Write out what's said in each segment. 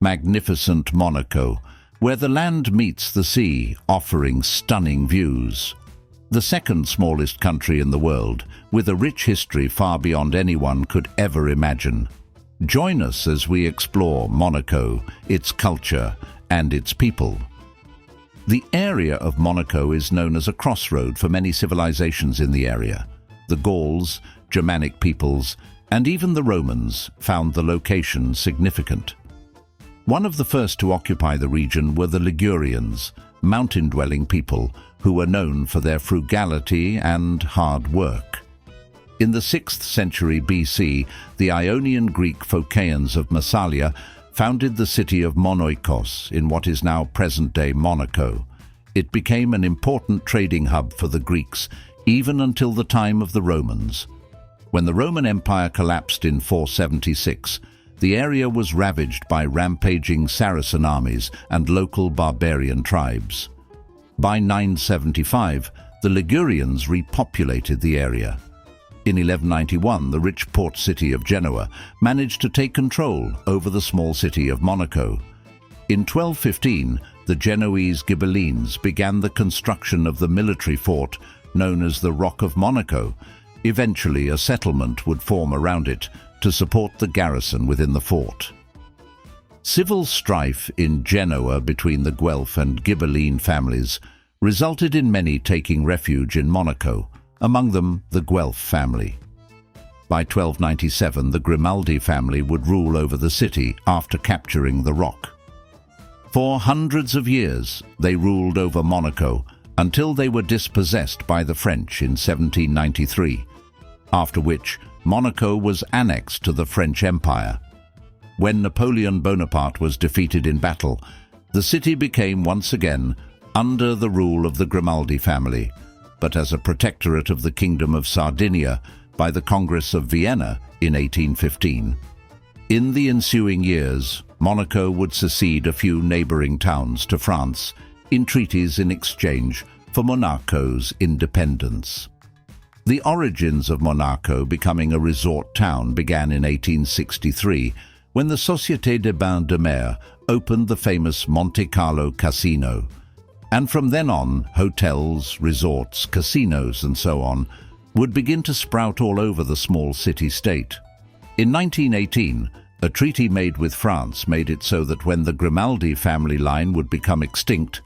Magnificent Monaco, where the land meets the sea, offering stunning views. The second smallest country in the world, with a rich history far beyond anyone could ever imagine. Join us as we explore Monaco, its culture, and its people. The area of Monaco is known as a crossroad for many civilizations in the area. The Gauls, Germanic peoples, and even the Romans found the location significant. One of the first to occupy the region were the Ligurians, mountain-dwelling people who were known for their frugality and hard work. In the 6th century BC, the Ionian Greek Phocaeans of Massalia founded the city of Monoikos in what is now present-day Monaco. It became an important trading hub for the Greeks, even until the time of the Romans. When the Roman Empire collapsed in 476, the area was ravaged by rampaging Saracen armies and local barbarian tribes. By 975, the Ligurians repopulated the area. In 1191, the rich port city of Genoa managed to take control over the small city of Monaco. In 1215, the Genoese Ghibellines began the construction of the military fort known as the Rock of Monaco. Eventually, a settlement would form around it to support the garrison within the fort. Civil strife in Genoa between the Guelph and Ghibelline families resulted in many taking refuge in Monaco, among them the Guelph family. By 1297, the Grimaldi family would rule over the city after capturing the rock. For hundreds of years, they ruled over Monaco until they were dispossessed by the French in 1793, after which Monaco was annexed to the French Empire. When Napoleon Bonaparte was defeated in battle, the city became once again under the rule of the Grimaldi family, but as a protectorate of the Kingdom of Sardinia by the Congress of Vienna in 1815. In the ensuing years, Monaco would secede a few neighboring towns to France in treaties in exchange for Monaco's independence. The origins of Monaco becoming a resort town began in 1863 when the Société des Bains de Mer opened the famous Monte Carlo Casino. And from then on, hotels, resorts, casinos and so on would begin to sprout all over the small city-state. In 1918, a treaty made with France made it so that when the Grimaldi family line would become extinct,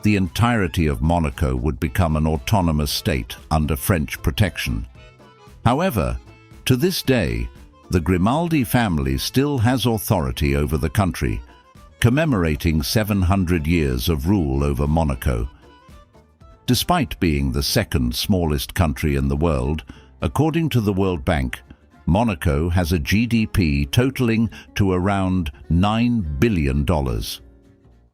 the entirety of Monaco would become an autonomous state under French protection. However, to this day, the Grimaldi family still has authority over the country, commemorating 700 years of rule over Monaco. Despite being the second smallest country in the world, according to the World Bank, Monaco has a GDP totaling to around $9 billion.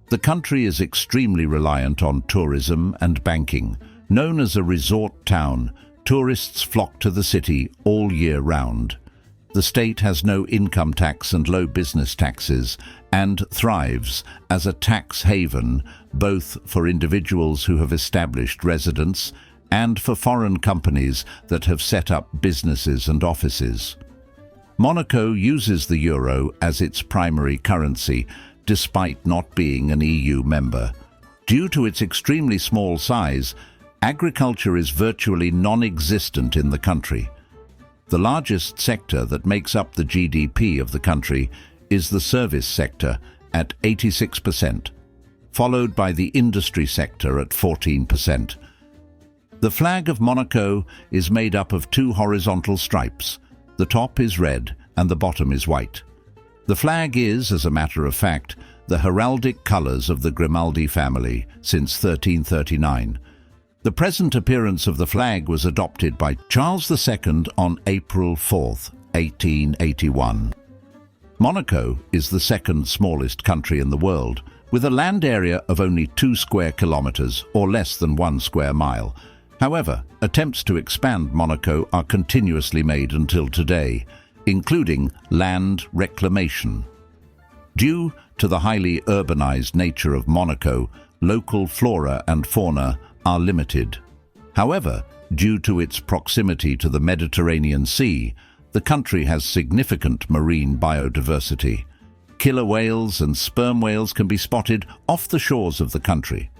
The country is extremely reliant on tourism and banking. Known as a resort town, tourists flock to the city all year round. The state has no income tax and low business taxes, and thrives as a tax haven both for individuals who have established residence and for foreign companies that have set up businesses and offices. Monaco uses the euro as its primary currency, despite not being an EU member. Due to its extremely small size, agriculture is virtually non-existent in the country. The largest sector that makes up the GDP of the country is the service sector at 86%, followed by the industry sector at 14%. The flag of Monaco is made up of two horizontal stripes. The top is red and the bottom is white. The flag is, as a matter of fact, the heraldic colors of the Grimaldi family since 1339. The present appearance of the flag was adopted by Charles II on April 4, 1881. Monaco is the second smallest country in the world, with a land area of only 2 square kilometers or less than 1 square mile. However, attempts to expand Monaco are continuously made until today, including land reclamation. Due to the highly urbanized nature of Monaco, local flora and fauna are limited. However, due to its proximity to the Mediterranean Sea, the country has significant marine biodiversity. Killer whales and sperm whales can be spotted off the shores of the country.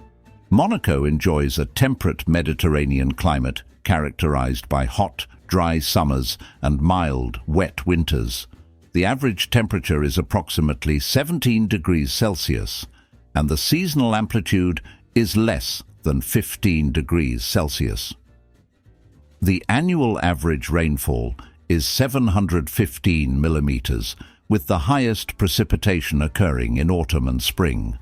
Monaco enjoys a temperate Mediterranean climate characterized by hot, dry summers and mild, wet winters. The average temperature is approximately 17 degrees Celsius, and the seasonal amplitude is less than 15 degrees Celsius. The annual average rainfall is 715 millimeters, with the highest precipitation occurring in autumn and spring.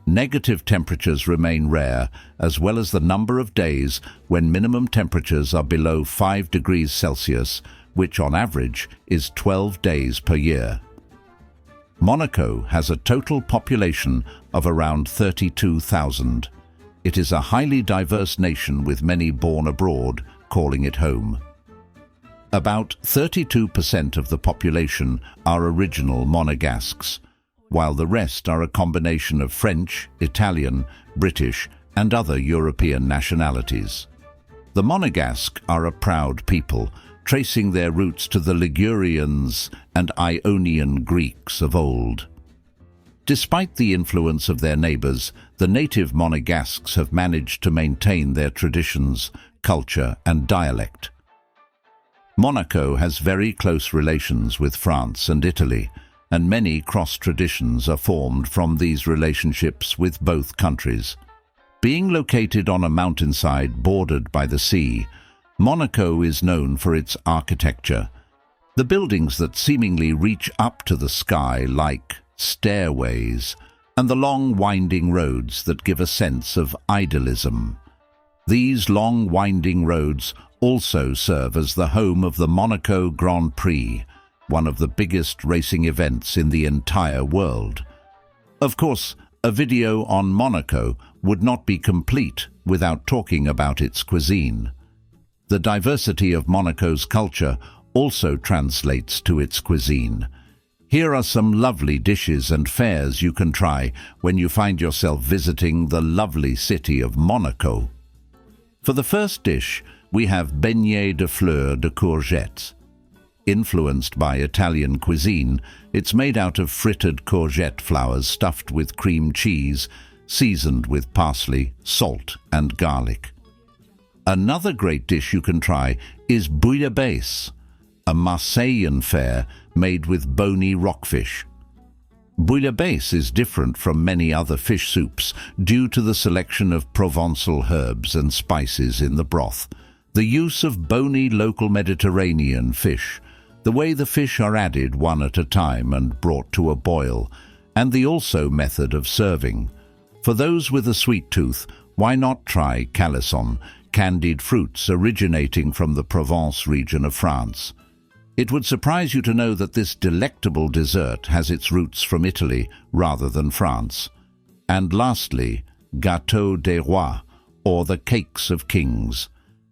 Negative temperatures remain rare, as well as the number of days when minimum temperatures are below 5 degrees Celsius, which on average is 12 days per year. Monaco has a total population of around 32,000. It is a highly diverse nation with many born abroad, calling it home. About 32% of the population are original Monegasques, while the rest are a combination of French, Italian, British, and other European nationalities. The Monegasques are a proud people, tracing their roots to the Ligurians and Ionian Greeks of old. Despite the influence of their neighbors, the native Monegasques have managed to maintain their traditions, culture, and dialect. Monaco has very close relations with France and Italy, and many cross-traditions are formed from these relationships with both countries. Being located on a mountainside bordered by the sea, Monaco is known for its architecture. The buildings that seemingly reach up to the sky like stairways, and the long winding roads that give a sense of idealism. These long winding roads also serve as the home of the Monaco Grand Prix, one of the biggest racing events in the entire world. Of course, a video on Monaco would not be complete without talking about its cuisine. The diversity of Monaco's culture also translates to its cuisine. Here are some lovely dishes and fares you can try when you find yourself visiting the lovely city of Monaco. For the first dish, we have beignet de fleurs de courgettes. Influenced by Italian cuisine, it's made out of frittered courgette flowers stuffed with cream cheese, seasoned with parsley, salt, and garlic. Another great dish you can try is bouillabaisse, a Marseillan fare made with bony rockfish. Bouillabaisse is different from many other fish soups due to the selection of Provençal herbs and spices in the broth, the use of bony local Mediterranean fish, the way the fish are added one at a time and brought to a boil, and the also method of serving. For those with a sweet tooth, why not try calisson, candied fruits originating from the Provence region of France? It would surprise you to know that this delectable dessert has its roots from Italy rather than France. And lastly, gâteau des rois, or the cakes of kings.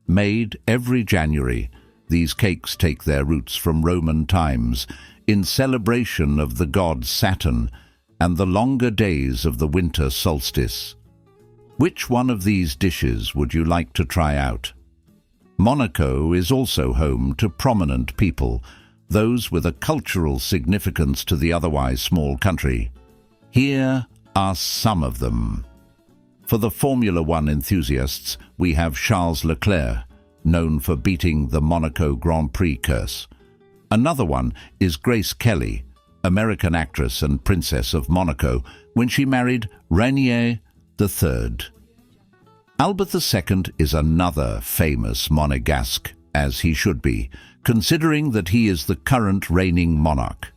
Made every January, these cakes take their roots from Roman times, in celebration of the god Saturn and the longer days of the winter solstice. Which one of these dishes would you like to try out? Monaco is also home to prominent people, those with a cultural significance to the otherwise small country. Here are some of them. For the Formula One enthusiasts, we have Charles Leclerc, known for beating the Monaco Grand Prix curse. Another one is Grace Kelly, American actress and Princess of Monaco, when she married Rainier III. Albert II is another famous Monegasque, as he should be, considering that he is the current reigning monarch.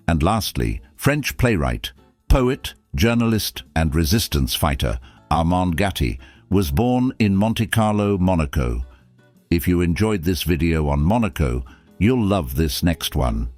And lastly, French playwright, poet, journalist and resistance fighter Armand Gatti was born in Monte Carlo, Monaco. If you enjoyed this video on Monaco, you'll love this next one.